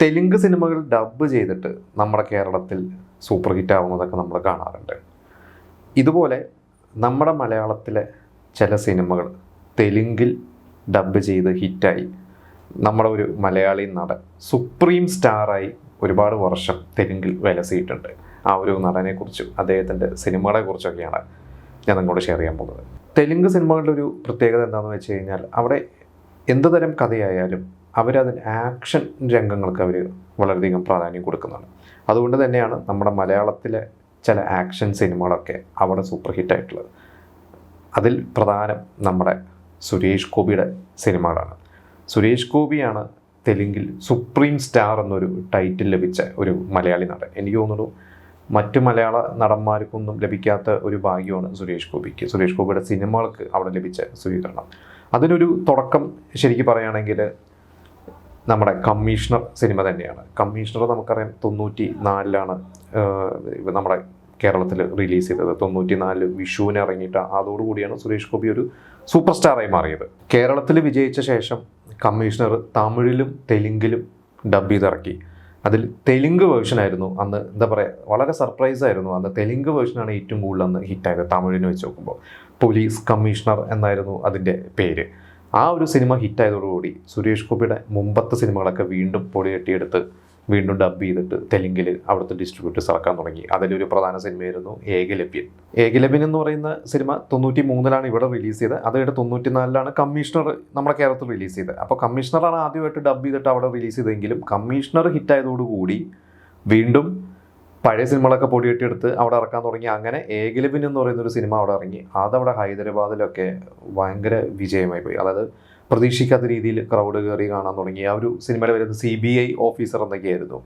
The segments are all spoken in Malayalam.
തെലുങ്ക് സിനിമകൾ ഡബ്ബ് ചെയ്തിട്ട് നമ്മുടെ കേരളത്തിൽ സൂപ്പർ ഹിറ്റ് ആവുന്നതൊക്കെ നമ്മൾ കാണാറുണ്ട്. ഇതുപോലെ നമ്മുടെ മലയാളത്തിലെ ചില സിനിമകൾ തെലുങ്കിൽ ഡബ്ബ് ചെയ്ത് ഹിറ്റായി നമ്മുടെ ഒരു മലയാളി നടൻ സുപ്രീം സ്റ്റാറായി ഒരുപാട് വർഷം തെലുങ്കിൽ വിലസിയിട്ടുണ്ട്. ആ ഒരു നടനെക്കുറിച്ചും അദ്ദേഹത്തിൻ്റെ സിനിമകളെക്കുറിച്ചൊക്കെയാണ് ഞാൻ നിങ്ങളോട് ഷെയർ ചെയ്യാൻ പോകുന്നത്. തെലുങ്ക് സിനിമകളുടെ ഒരു പ്രത്യേകത എന്താണെന്ന് വെച്ച് കഴിഞ്ഞാൽ അവിടെ എന്ത് തരം കഥയായാലും അവരതിന് ആക്ഷൻ രംഗങ്ങൾക്ക് അവർ വളരെയധികം പ്രാധാന്യം കൊടുക്കുന്നുണ്ട്. അതുകൊണ്ട് തന്നെയാണ് നമ്മുടെ മലയാളത്തിലെ ചില ആക്ഷൻ സിനിമകളൊക്കെ അവിടെ സൂപ്പർ ഹിറ്റായിട്ടുള്ളത്. അതിൽ പ്രധാനം നമ്മുടെ സുരേഷ് ഗോപിയുടെ സിനിമകളാണ്. സുരേഷ് ഗോപിയാണ് തെലുങ്കിൽ സുപ്രീം സ്റ്റാർ എന്നൊരു ടൈറ്റിൽ ലഭിച്ച ഒരു മലയാളി നടൻ. എനിക്ക് തോന്നുന്നു മറ്റു മലയാള നടന്മാർക്കൊന്നും ലഭിക്കാത്ത ഒരു ഭാഗ്യമാണ് സുരേഷ് ഗോപിക്ക്. സുരേഷ് ഗോപിയുടെ സിനിമകൾക്ക് അവിടെ ലഭിച്ച സ്വീകരണം. അതിനൊരു തുടക്കം ശരിക്കും പറയുകയാണെങ്കിൽ നമ്മുടെ കമ്മീഷണർ സിനിമ തന്നെയാണ്. കമ്മീഷണർ നമുക്കറിയാം 94 നമ്മുടെ കേരളത്തിൽ റിലീസ് ചെയ്തത്. 94 വിഷുവിന് ഇറങ്ങിയിട്ട് അതോടുകൂടിയാണ് സുരേഷ് ഗോപി ഒരു സൂപ്പർ സ്റ്റാറായി മാറിയത്. കേരളത്തിൽ വിജയിച്ച ശേഷം കമ്മീഷണർ തമിഴിലും തെലുങ്കിലും ഡബ് ചെയ്തിറക്കി. അതിൽ തെലുങ്ക് വേർഷനായിരുന്നു അന്ന്, എന്താ പറയുക, വളരെ സർപ്രൈസ് ആയിരുന്നു. അന്ന് തെലുങ്ക് വേർഷനാണ് ഏറ്റവും കൂടുതൽ അന്ന് ഹിറ്റായത് തമിഴിന് വെച്ച് നോക്കുമ്പോൾ. പോലീസ് കമ്മീഷണർ എന്നായിരുന്നു അതിൻ്റെ പേര്. ആ ഒരു സിനിമ ഹിറ്റായതോടുകൂടി സുരേഷ് ഗോപിയുടെ മുമ്പത്തെ സിനിമകളൊക്കെ വീണ്ടും പൊടിയെട്ടിയെടുത്ത് വീണ്ടും ഡബ് ചെയ്തിട്ട് തെലുങ്കിൽ അവിടുത്തെ ഡിസ്ട്രിബ്യൂട്ടേഴ്സ് ഇറക്കാൻ തുടങ്ങി. അതിലൊരു പ്രധാന സിനിമയായിരുന്നു ഏകലവ്യൻ. ഏകലവ്യൻ എന്ന് പറയുന്ന സിനിമ 93 ഇവിടെ റിലീസ് ചെയ്തത്. അത് കഴിഞ്ഞ് 94 കമ്മീഷണർ നമ്മുടെ കേരളത്തിൽ റിലീസ് ചെയ്തത്. അപ്പോൾ കമ്മീഷണറാണ് ആദ്യമായിട്ട് ഡബ് ചെയ്തിട്ട് അവിടെ റിലീസ് ചെയ്തെങ്കിലും കമ്മീഷണർ ഹിറ്റായതോടുകൂടി വീണ്ടും പഴയ സിനിമകളൊക്കെ പൊടിയെട്ടിയെടുത്ത് അവിടെ ഇറക്കാൻ തുടങ്ങി. അങ്ങനെ ഏകലവ്യൻ എന്ന് പറയുന്നൊരു സിനിമ അവിടെ ഇറങ്ങി. അതവിടെ ഹൈദരാബാദിലൊക്കെ ഭയങ്കര വിജയമായി പോയി. അതായത് പ്രതീക്ഷിക്കാത്ത രീതിയിൽ ക്രൗഡ് കയറി കാണാൻ തുടങ്ങി. ആ ഒരു സിനിമയുടെ വരുന്നത് CBI ഓഫീസർ എന്നൊക്കെയായിരുന്നു.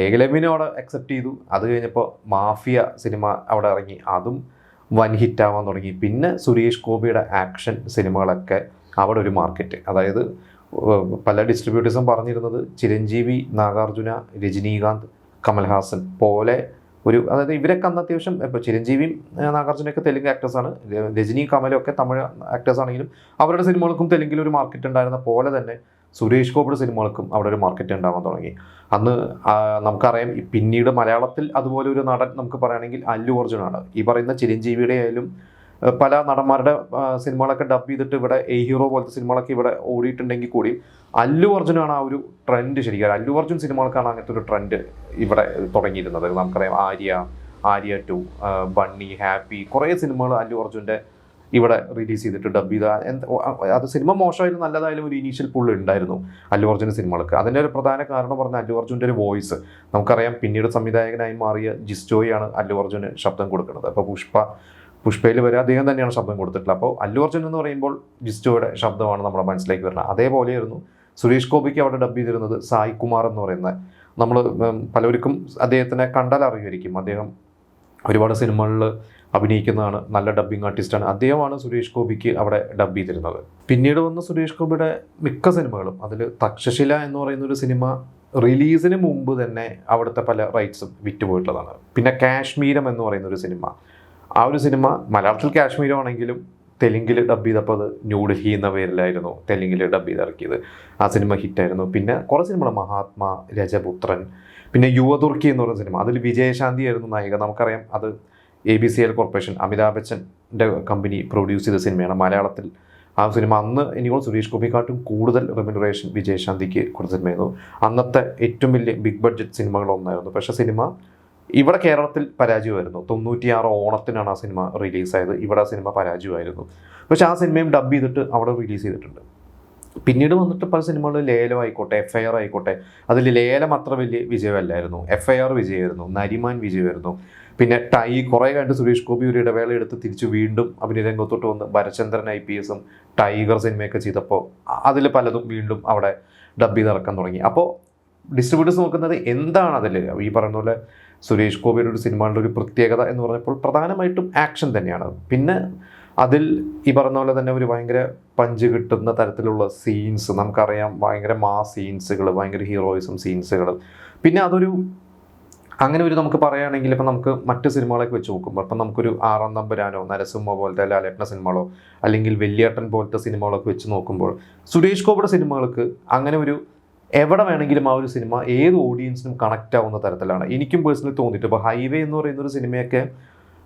ഏകലവ്യനെ അവിടെ അക്സെപ്റ്റ് ചെയ്തു. അത് കഴിഞ്ഞപ്പോൾ മാഫിയ സിനിമ അവിടെ ഇറങ്ങി. അതും വൻ ഹിറ്റാവാൻ തുടങ്ങി. പിന്നെ സുരേഷ് ഗോപിയുടെ ആക്ഷൻ സിനിമകളൊക്കെ അവിടെ ഒരു മാർക്കറ്റ്. അതായത് പല ഡിസ്ട്രിബ്യൂട്ടേഴ്സും പറഞ്ഞിരുന്നത് ചിരഞ്ജീവി, നാഗാർജുന, രജനീകാന്ത്, കമൽഹാസൻ പോലെ ഒരു, അതായത് ഇവരൊക്കെ അന്ന് അത്യാവശ്യം ഇപ്പോൾ ചിരഞ്ജീവിയും നാഗാർജുനൊക്കെ തെലുങ്ക് ആക്ടേഴ്സാണ്. രജനി, കമലും ഒക്കെ തമിഴ് ആക്ടേഴ്സ് ആണെങ്കിലും അവരുടെ സിനിമകൾക്കും തെലുങ്കിൽ ഒരു മാർക്കറ്റ് ഉണ്ടായിരുന്ന പോലെ തന്നെ സുരേഷ് ഗോപിയുടെ സിനിമകൾക്കും അവിടെ ഒരു മാർക്കറ്റ് ഉണ്ടാവാൻ തുടങ്ങി. അന്ന് നമുക്കറിയാം പിന്നീട് മലയാളത്തിൽ അതുപോലെ ഒരു നടൻ നമുക്ക് പറയുകയാണെങ്കിൽ അല്ലു അർജുനാണ്. ഈ പറയുന്ന ചിരഞ്ജീവിയുടെ ആയാലും പല നടന്മാരുടെ സിനിമകളൊക്കെ ഡബ് ചെയ്തിട്ട് ഇവിടെ ഹീറോ പോലത്തെ സിനിമകളൊക്കെ ഇവിടെ ഓടിയിട്ടുണ്ടെങ്കിൽ കൂടി അല്ലു അർജുനാണ് ആ ഒരു ട്രെൻഡ്. ശരിക്കും അല്ലു അർജുൻ സിനിമകൾക്കാണ് അങ്ങനത്തെ ഒരു ട്രെൻഡ് ഇവിടെ തുടങ്ങിയിരുന്നത്. നമുക്കറിയാം ആര്യ 2, ബണ്ണി, ഹാപ്പി, കുറേ സിനിമകൾ അല്ലു അർജുൻ്റെ ഇവിടെ റിലീസ് ചെയ്തിട്ട് ഡബ് ചെയ്ത. അത് സിനിമ മോശമായാലും നല്ലതായാലും ഒരു ഇനീഷ്യൽ പുള്ള് ഉണ്ടായിരുന്നു അല്ലു അർജുൻ്റെ സിനിമകൾക്ക്. അതിൻ്റെ ഒരു പ്രധാന കാരണം പറഞ്ഞാൽ അല്ലു അർജുൻ്റെ ഒരു വോയിസ്. നമുക്കറിയാം പിന്നീട് സംവിധായകനായി മാറിയ ജിസ്റ്റോയാണ് അല്ലു അർജുന് ശബ്ദം കൊടുക്കുന്നത്. അപ്പോൾ പുഷ്പയിൽ വരെ അദ്ദേഹം തന്നെയാണ് ശബ്ദം കൊടുത്തിട്ടുള്ളത്. അപ്പോൾ അല്ലു അർജുൻ എന്ന് പറയുമ്പോൾ ജിസ്റ്റോയുടെ ശബ്ദമാണ് നമ്മുടെ മനസ്സിലേക്ക് വരുന്നത്. അതേപോലെയായിരുന്നു സുരേഷ് ഗോപിക്ക് അവിടെ ഡബ് ചെയ്തിരുന്നത് സായ് കുമാർ എന്ന് പറയുന്ന, നമ്മൾ പലർക്കും അദ്ദേഹത്തിനെ കണ്ടാൽ അറിയുമായിരിക്കും. അദ്ദേഹം ഒരുപാട് സിനിമകളിൽ അഭിനയിക്കുന്നതാണ്, നല്ല ഡബ്ബിംഗ് ആർട്ടിസ്റ്റാണ്. അദ്ദേഹമാണ് സുരേഷ് ഗോപിക്ക് അവിടെ ഡബ് ചെയ്തിരുന്നത്. പിന്നീട് വന്ന സുരേഷ് ഗോപിയുടെ മിക്ക സിനിമകളും, അതിൽ തക്ഷശില എന്ന് പറയുന്നൊരു സിനിമ റിലീസിന് മുമ്പ് തന്നെ അവിടുത്തെ പല റൈറ്റ്സും വിറ്റുപോയിട്ടുള്ളതാണ്. പിന്നെ കാശ്മീരം എന്ന് പറയുന്നൊരു സിനിമ, ആ ഒരു സിനിമ മലയാളത്തിൽ കാശ്മീരം ആണെങ്കിലും തെലുങ്കിൽ ഡബ് ചെയ്തപ്പോൾ അത് ന്യൂഡൽഹി എന്ന പേരിലായിരുന്നു തെലുങ്കിൽ ഡബ് ചെയ്ത് ഇറക്കിയത്. ആ സിനിമ ഹിറ്റായിരുന്നു. പിന്നെ കുറേ സിനിമകൾ, മഹാത്മാ, രജപുത്രൻ, പിന്നെ യുവതുർക്കി എന്ന് പറയുന്ന സിനിമ, അതിൽ വിജയശാന്തി ആയിരുന്നു നായിക. നമുക്കറിയാം അത് ABCL കോർപ്പറേഷൻ, അമിതാഭ് ബച്ചൻ്റെ കമ്പനി പ്രൊഡ്യൂസ് ചെയ്ത സിനിമയാണ്. മലയാളത്തിൽ ആ സിനിമ അന്ന് എനിക്ക് സുരേഷ് ഗോപിക്കാട്ടും കൂടുതൽ റെമ്യൂണറേഷൻ വിജയശാന്തിക്ക് കൊടുത്ത സിനിമയായിരുന്നു. അന്നത്തെ ഏറ്റവും വലിയ ബിഗ് ബഡ്ജറ്റ് സിനിമകളൊന്നായിരുന്നു. പക്ഷേ സിനിമ ഇവിടെ കേരളത്തിൽ പരാജയമായിരുന്നു. 96 ഓണത്തിനാണ് ആ സിനിമ റിലീസായത്. ഇവിടെ ആ സിനിമ പരാജയമായിരുന്നു. പക്ഷേ ആ സിനിമയും ഡബ് ചെയ്തിട്ട് അവിടെ റിലീസ് ചെയ്തിട്ടുണ്ട്. പിന്നീട് വന്നിട്ട് പല സിനിമകൾ, ലേലം ആയിക്കോട്ടെ, FIR ആയിക്കോട്ടെ, അതിൽ ലേലം അത്ര വലിയ വിജയമല്ലായിരുന്നു. FIR വിജയമായിരുന്നു, നരിമാൻ വിജയമായിരുന്നു. പിന്നെ കുറേ കഴിഞ്ഞിട്ട് സുരേഷ് ഗോപി ഒരു ഇടവേള എടുത്ത് തിരിച്ച് വീണ്ടും അഭിനയ രംഗത്തോട്ട് വന്ന് ഭരചന്ദ്രൻ IPS ടൈഗർ സിനിമയൊക്കെ ചെയ്തപ്പോൾ അതിൽ പലതും വീണ്ടും അവിടെ ഡബ് ചെയ്ത് ഇറക്കാൻ തുടങ്ങി. അപ്പോൾ ഡിസ്ട്രിബ്യൂട്ടേഴ്സ് നോക്കുന്നത് എന്താണ് അതിൽ, ഈ പറയുന്ന പോലെ സുരേഷ് ഗോപിയുടെ ഒരു സിനിമകളുടെ ഒരു പ്രത്യേകത എന്ന് പറഞ്ഞപ്പോൾ പ്രധാനമായിട്ടും ആക്ഷൻ തന്നെയാണ്. പിന്നെ അതിൽ ഈ പറഞ്ഞ പോലെ തന്നെ ഒരു ഭയങ്കര പഞ്ച് കിട്ടുന്ന തരത്തിലുള്ള സീൻസ്, നമുക്കറിയാം ഭയങ്കര മാസ് സീൻസുകൾ, ഭയങ്കര ഹീറോയിസം സീൻസുകൾ. പിന്നെ അതൊരു അങ്ങനെ ഒരു നമുക്ക് പറയുകയാണെങ്കിൽ ഇപ്പം നമുക്ക് മറ്റ് സിനിമകളൊക്കെ വെച്ച് നോക്കുമ്പോൾ ഇപ്പം നമുക്കൊരു ആറാം തമ്പുരാനോ നരസിംഹ പോലത്തെ ലാലേട്ടൻ്റെ സിനിമകളോ അല്ലെങ്കിൽ വെള്ളിയേട്ടൻ പോലത്തെ സിനിമകളൊക്കെ വെച്ച് നോക്കുമ്പോൾ സുരേഷ് ഗോപിയുടെ സിനിമകൾക്ക് അങ്ങനെ ഒരു എവിടെ വേണമെങ്കിലും ആ ഒരു സിനിമ ഏത് ഓഡിയൻസിനും കണക്റ്റ് ആവുന്ന തരത്തിലാണ് എനിക്കും പേഴ്സണലി തോന്നിയിട്ട്. ഇപ്പോൾ ഹൈവേ എന്ന് പറയുന്ന ഒരു സിനിമയൊക്കെ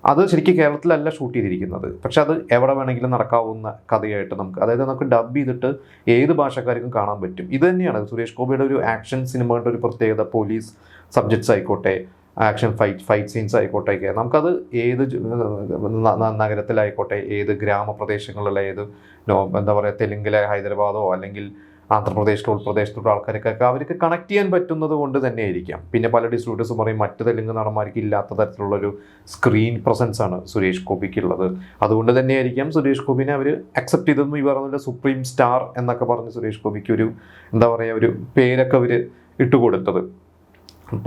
അത് ശരിക്കും കേരളത്തിലല്ല ഷൂട്ട് ചെയ്തിരിക്കുന്നത്, പക്ഷെ അത് എവിടെ വേണമെങ്കിലും നടക്കാവുന്ന കഥയായിട്ട് നമുക്ക്, അതായത് നമുക്ക് ഡബ് ചെയ്തിട്ട് ഏത് ഭാഷക്കാർക്കും കാണാൻ പറ്റും. ഇത് തന്നെയാണ് സുരേഷ് ഗോപിയുടെ ഒരു ആക്ഷൻ സിനിമയുടെ ഒരു പ്രത്യേകത. പോലീസ് സബ്ജക്ട്സ് ആയിക്കോട്ടെ, ആക്ഷൻ ഫൈറ്റ് സീൻസ് ആയിക്കോട്ടെ, നമുക്കത് ഏത് നഗരത്തിലായിക്കോട്ടെ, ഏത് ഗ്രാമപ്രദേശങ്ങളിലുള്ള ഏത് എന്താ പറയുക, തെലുങ്കിലെ ഹൈദരാബാദോ അല്ലെങ്കിൽ ആന്ധ്രാപ്രദേശിലോ ഉൾപ്രദേശത്തുള്ള ആൾക്കാരൊക്കെ അവർക്ക് കണക്ട് ചെയ്യാൻ പറ്റുന്നത് കൊണ്ട് തന്നെ ആയിരിക്കാം. പിന്നെ പല ഡിസ്ട്രിബ്യൂട്ടേഴ്സും പറയും മറ്റ് തെലുങ്ക് നടന്മാർക്ക് ഇല്ലാത്ത തരത്തിലുള്ളൊരു സ്ക്രീൻ പ്രസൻസ് ആണ് സുരേഷ് ഗോപിക്കുള്ളത്. അതുകൊണ്ട് തന്നെയായിരിക്കാം സുരേഷ് ഗോപിനെ അവർ അക്സെപ്റ്റ് ചെയ്തതെന്ന് ഈ പറഞ്ഞ സുപ്രീം സ്റ്റാർ എന്നൊക്കെ പറഞ്ഞ് സുരേഷ് ഗോപിക്ക് ഒരു എന്താ പറയുക ഒരു പേരൊക്കെ അവർ ഇട്ടുകൊടുത്തത്.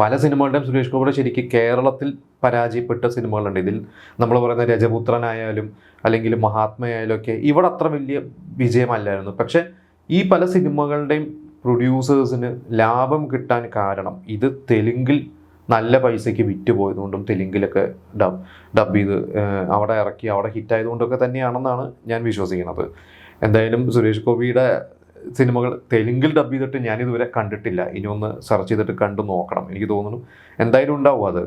പല സിനിമകളുടെയും സുരേഷ് ഗോപിയുടെ ശരിക്കും കേരളത്തിൽ പരാജയപ്പെട്ട സിനിമകളുണ്ട്. ഇതിൽ നമ്മൾ പറയുന്ന രജപുത്രനായാലും അല്ലെങ്കിൽ മഹാത്മയായാലും ഒക്കെ ഇവിടെ അത്ര വലിയ വിജയമല്ലായിരുന്നു. പക്ഷേ ഈ പല സിനിമകളുടെയും പ്രൊഡ്യൂസേഴ്സിന് ലാഭം കിട്ടാൻ കാരണം ഇത് തെലുങ്കിൽ നല്ല പൈസയ്ക്ക് വിറ്റുപോയതുകൊണ്ടും തെലുങ്കിലൊക്കെ ഡബ് ചെയ്ത് അവിടെ ഇറക്കി അവിടെ ഹിറ്റായതുകൊണ്ടൊക്കെ തന്നെയാണെന്നാണ് ഞാൻ വിശ്വസിക്കുന്നത്. എന്തായാലും സുരേഷ് ഗോപിയുടെ സിനിമകൾ തെലുങ്കിൽ ഡബ് ചെയ്തിട്ട് ഞാനിതുവരെ കണ്ടിട്ടില്ല. ഇനി ഒന്ന് സെർച്ച് ചെയ്തിട്ട് കണ്ടു നോക്കണം. എനിക്ക് തോന്നുന്നു എന്തായാലും ഉണ്ടാവും അത്.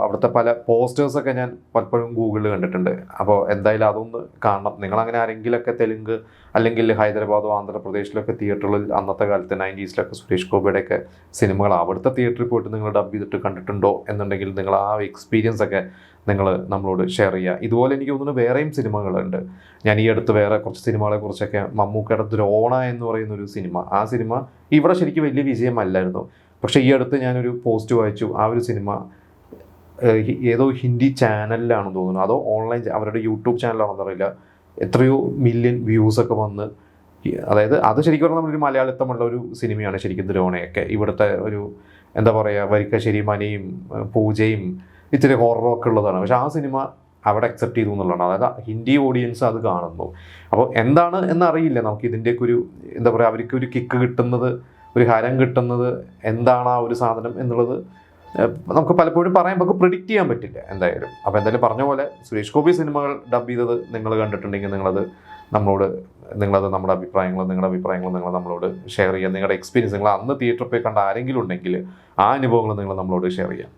അവിടുത്തെ പല പോസ്റ്റേഴ്സൊക്കെ ഞാൻ പലപ്പോഴും ഗൂഗിളിൽ കണ്ടിട്ടുണ്ട്. അപ്പോൾ എന്തായാലും അതൊന്ന് കാണണം. നിങ്ങളങ്ങനെ ആരെങ്കിലുമൊക്കെ തെലുങ്ക് അല്ലെങ്കിൽ ഹൈദരാബാദോ ആന്ധ്രാപ്രദേശിലൊക്കെ തിയേറ്ററുകളിൽ അന്നത്തെ കാലത്ത് 90s സുരേഷ് ഗോപിയുടെയൊക്കെ സിനിമകൾ അവിടുത്തെ തിയേറ്ററിൽ പോയിട്ട് നിങ്ങൾ ഡബ് ചെയ്തിട്ട് കണ്ടിട്ടുണ്ടോ എന്നുണ്ടെങ്കിൽ നിങ്ങൾ ആ എക്സ്പീരിയൻസ് ഒക്കെ നിങ്ങൾ നമ്മളോട് ഷെയർ ചെയ്യുക. ഇതുപോലെ എനിക്ക് തോന്നുന്നു വേറെയും സിനിമകളുണ്ട്. ഞാൻ ഈ അടുത്ത് വേറെ കുറച്ച് സിനിമകളെ കുറിച്ചൊക്കെ, മമ്മൂക്കയുടെ ദ്രോണ എന്ന് പറയുന്നൊരു സിനിമ, ആ സിനിമ ഇവിടെ ശരിക്കും വലിയ വിജയമല്ലായിരുന്നു. പക്ഷേ ഈ അടുത്ത് ഞാനൊരു പോസ്റ്റ് വായിച്ചു, ആ ഒരു സിനിമ ഏതോ ഹിന്ദി ചാനലിലാണെന്ന് തോന്നുന്നു, അതോ ഓൺലൈൻ അവരുടെ യൂട്യൂബ് ചാനലാണെന്ന് അറിയില്ല, എത്രയോ മില്യൺ വ്യൂസൊക്കെ വന്ന്, അതായത് അത് ശരിക്കും പറഞ്ഞാൽ നമ്മളൊരു മലയാളിത്തമുള്ള ഒരു സിനിമയാണ് ശരിക്കും ദ്രോണയൊക്കെ. ഇവിടുത്തെ ഒരു എന്താ പറയുക വരിക്കശ്ശേരി മനയും പൂജയും ഇത്തിരി ഹൊററൊക്കെ ഉള്ളതാണ്. പക്ഷെ ആ സിനിമ അവിടെ അക്സെപ്റ്റ് ചെയ്തു എന്നുള്ളതാണ്. അതായത് ഹിന്ദി ഓഡിയൻസ് അത് കാണുന്നു. അപ്പോൾ എന്താണ് എന്നറിയില്ല നമുക്ക് ഇതിൻ്റെയൊക്കെ ഒരു എന്താ പറയുക, അവർക്ക് ഒരു കിക്ക് കിട്ടുന്നത്, ഒരു ഹരം കിട്ടുന്നത് എന്താണ് ആ ഒരു സാധനം എന്നുള്ളത് നമുക്ക് പലപ്പോഴും നമുക്ക് പ്രിഡിക്റ്റ് ചെയ്യാൻ പറ്റില്ല എന്തായാലും. അപ്പോൾ എന്തായാലും പറഞ്ഞ പോലെ സുരേഷ് ഗോപി സിനിമകൾ ഡബ് ചെയ്തത് നിങ്ങൾ കണ്ടിട്ടുണ്ടെങ്കിൽ നിങ്ങളത് നമ്മുടെ അഭിപ്രായങ്ങൾ നിങ്ങൾ നമ്മളോട് ഷെയർ ചെയ്യുക. നിങ്ങളുടെ എക്സ്പീരിയൻസ്, നിങ്ങൾ അന്ന് തിയേറ്ററിൽ പോയി കണ്ട ആരെങ്കിലും ഉണ്ടെങ്കിൽ ആ അനുഭവങ്ങൾ നിങ്ങൾ നമ്മളോട് ഷെയർ ചെയ്യാം.